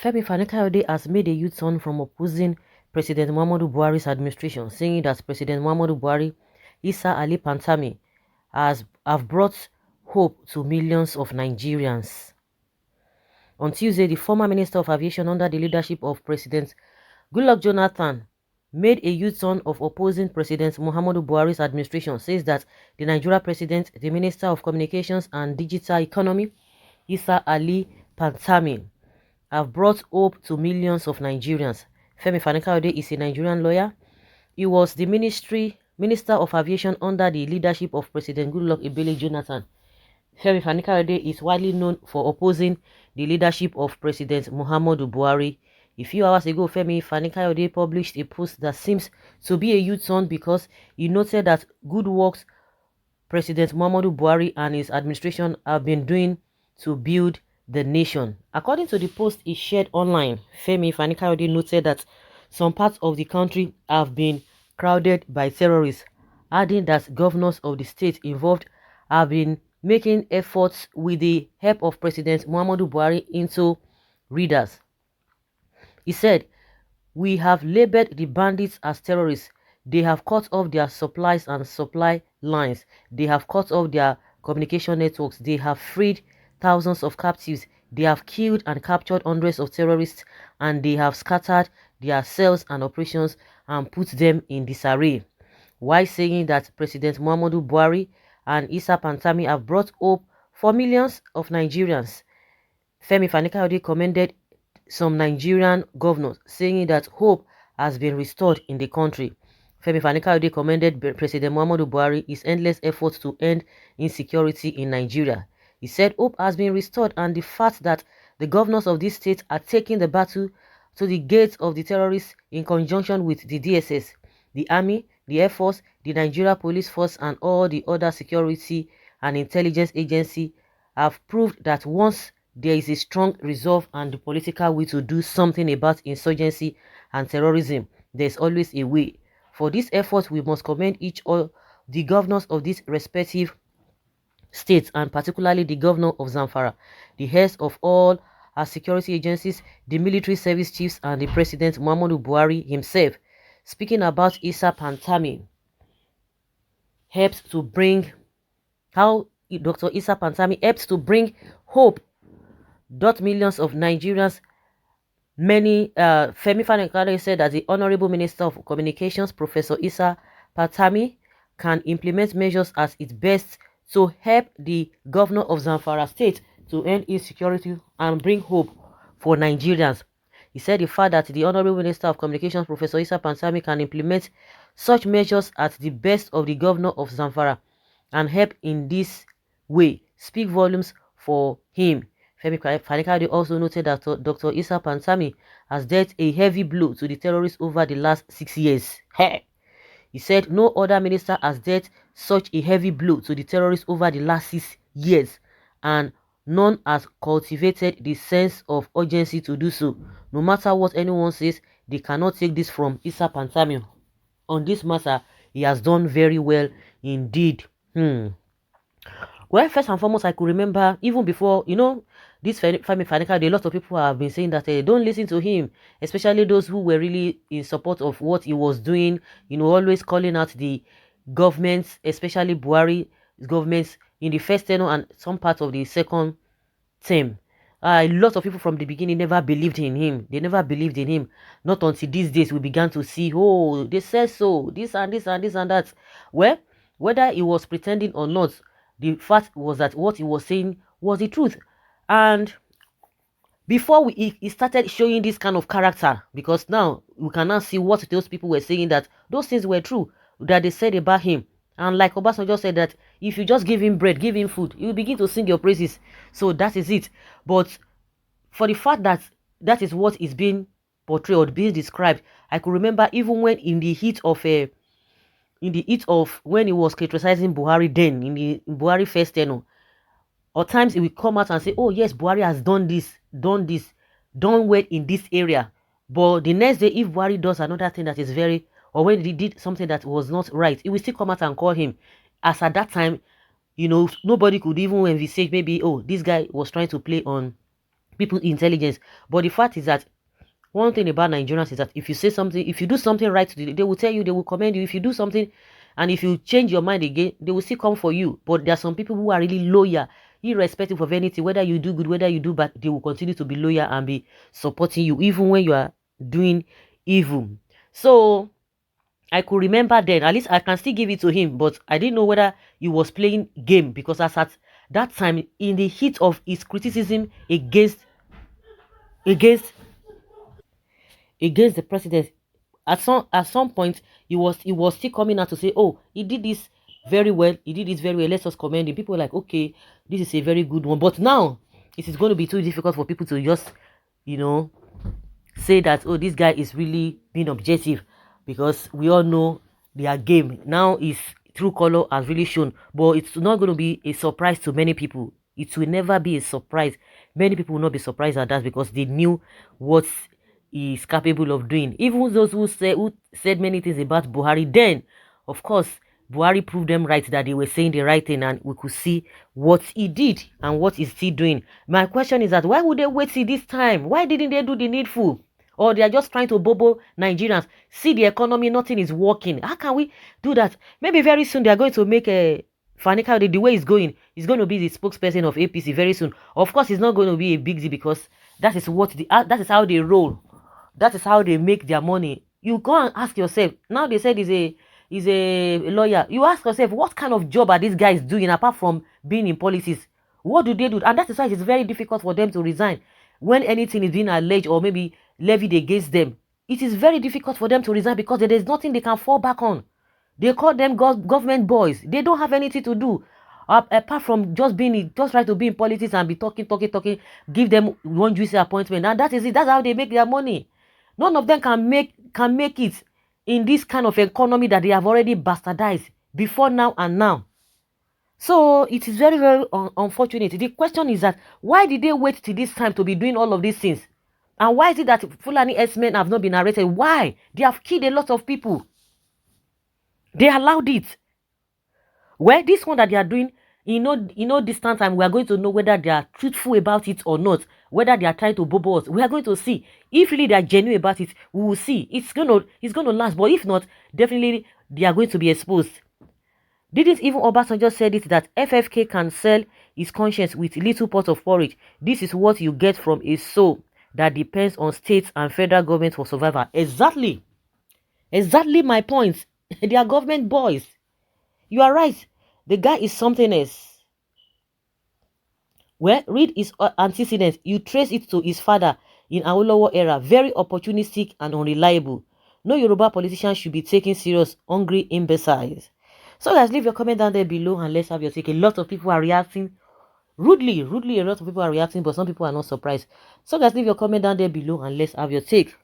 Femi Fani-Kayode has made a U-turn from opposing President Muhammadu Buhari's administration, saying that President Muhammadu Buhari, Issa Ali Pantami, have brought hope to millions of Nigerians. On Tuesday, the former Minister of Aviation under the leadership of President Goodluck Jonathan made a U-turn of opposing President Muhammadu Buhari's administration, says that the Nigeria President, the Minister of Communications and Digital Economy, Issa Ali Pantami, have brought hope to millions of Nigerians. Femi Fani-Kayode is a Nigerian lawyer. He was the Minister of Aviation under the leadership of President Goodluck Ebele Jonathan. Femi Fani-Kayode is widely known for opposing the leadership of President Muhammadu Buhari. A few hours ago, Femi Fani-Kayode published a post that seems to be a U-turn because he noted that good works President Muhammadu Buhari and his administration have been doing to build the nation. According to the post he shared online, Femi Fani-Kayode noted that some parts of the country have been crowded by terrorists, adding that governors of the state involved have been making efforts with the help of President Muhammadu Buhari into readers. He said, "We have labeled the bandits as terrorists. They have cut off their supplies and supply lines. They have cut off their communication networks. They have freed thousands of captives. They have killed and captured hundreds of terrorists, and they have scattered their cells and operations and put them in disarray." While saying that President Muhammadu Buhari and Issa Pantami have brought hope for millions of Nigerians, Femi Fani-Kayode commended some Nigerian governors, saying that hope has been restored in the country. Femi Fani-Kayode commended President Muhammadu Buhari his endless efforts to end insecurity in Nigeria. He said hope has been restored, and the fact that the governors of this state are taking the battle to the gates of the terrorists in conjunction with the DSS, the Army, the Air Force, the Nigeria Police Force, and all the other security and intelligence agencies have proved that once there is a strong resolve and the political will to do something about insurgency and terrorism, there is always a way. For this effort, we must commend each of the governors of these respective states, and particularly the governor of Zamfara, the heads of all our security agencies, the military service chiefs, and the President Muhammadu Buhari himself. Speaking about Issa Pantami, how Dr. Issa Pantami helps to bring hope dot millions of Nigerians. Femi Fani-Kayode said that the Honorable Minister of Communications, Professor Issa Pantami, can implement measures as its best to help the governor of Zamfara state to end insecurity and bring hope for Nigerians. He said the fact that the Honorable Minister of Communications, Professor Issa Pantami, can implement such measures at the best of the governor of Zamfara and help in this way speak volumes for him. Femi Fani-Kayode also noted that Dr. Issa Pantami has dealt a heavy blow to the terrorists over the last 6 years. He said no other minister has dealt such a heavy blow to the terrorists over the last 6 years, and none has cultivated the sense of urgency to do so. No matter what anyone says, they cannot take this from Issa Pantami. On this matter, he has done very well indeed. Well, first and foremost, I could remember even before, this Femi Fani-Kayode, a lot of people have been saying that don't listen to him, especially those who were really in support of what he was doing, always calling out the governments, especially Buhari governments in the first tenure and some part of the second term. A lot of people from the beginning never believed in him. They never believed in him. Not until these days we began to see, oh, they said so, this and this and this and that. Well, whether he was pretending or not, the fact was that what he was saying was the truth. And before he started showing this kind of character, because now we can now see what those people were saying, that those things were true, that they said about him. And like Obasanjo said, that if you just give him bread, give him food, he will begin to sing your praises. So that is it. But for the fact that that is what is being portrayed or being described, I could remember even when in the heat of when he was criticizing Buhari then, in the Buhari first tenure, or times he will come out and say, oh yes, Buhari has done well in this area. But the next day, if Buhari does another thing that is or when he did something that was not right, he will still come out and call him. As at that time, nobody could even envisage maybe, oh, this guy was trying to play on people intelligence. But the fact is that one thing about Nigerians is that if you say something, if you do something right, they will tell you, they will commend you. If you do something and if you change your mind again, they will still come for you. But there are some people who are really loyal, irrespective of anything, whether you do good, whether you do bad, they will continue to be loyal and be supporting you, even when you are doing evil. So I could remember then, at least I can still give it to him, but I didn't know whether he was playing game because as at that time, in the heat of his criticism against against the president, at some point he was still coming out to say, oh, he did this very well, he did this very well, let's just commend him. People were like, okay, this is a very good one. But now it is going to be too difficult for people to just, you know, say that, oh, this guy is really being objective, because we all know their game now is true color has really shown. But it's not going to be a surprise to many people. It will never be a surprise. Many people will not be surprised at that because they knew what he is capable of doing. Even those who said many things about Buhari then, of course, Buhari proved them right that they were saying the right thing, and we could see what he did and what he's still doing. My question is that why would they wait till this time? Why didn't they do the needful? Or they are just trying to bobo Nigerians. See the economy, nothing is working. How can we do that? Maybe very soon they are going to make a Fanika the way it's going. He's going to be the spokesperson of APC very soon. Of course, it's not going to be a big deal because that is that is how they roll. That is how they make their money. You go and ask yourself. Now they said he's a lawyer. You ask yourself, what kind of job are these guys doing apart from being in politics? What do they do? And that is why it's very difficult for them to resign. When anything is being alleged or maybe levied against them, it is very difficult for them to resign because there is nothing they can fall back on. They call them government boys. They don't have anything to do apart from just try to be in politics and be talking. Give them one juicy appointment, and that is it. That's how they make their money. None of them can make it in this kind of economy that they have already bastardized before now and now. So it is very, very unfortunate. The question is that why did they wait till this time to be doing all of these things? And why is it that Fulani S-men have not been arrested? Why? They have killed a lot of people. They allowed it. Well, this one that they are doing, distant time, we are going to know whether they are truthful about it or not. Whether they are trying to bobo us. We are going to see. If really they are genuine about it, we will see. It's gonna last. But if not, definitely they are going to be exposed. Didn't even Obasanjo said it that FFK can sell his conscience with little pot of porridge. This is what you get from a soul that depends on states and federal government for survival. Exactly my point. They are government boys. You are right. The guy is something else. Well, read his antecedents. You trace it to his father in Awolowo era. Very opportunistic and unreliable. No Yoruba politician should be taken serious. Hungry imbeciles. So guys, leave your comment down there below and let's have your take. A lot of people are reacting rudely. A lot of people are reacting, but some people are not surprised. So guys, leave your comment down there below and let's have your take.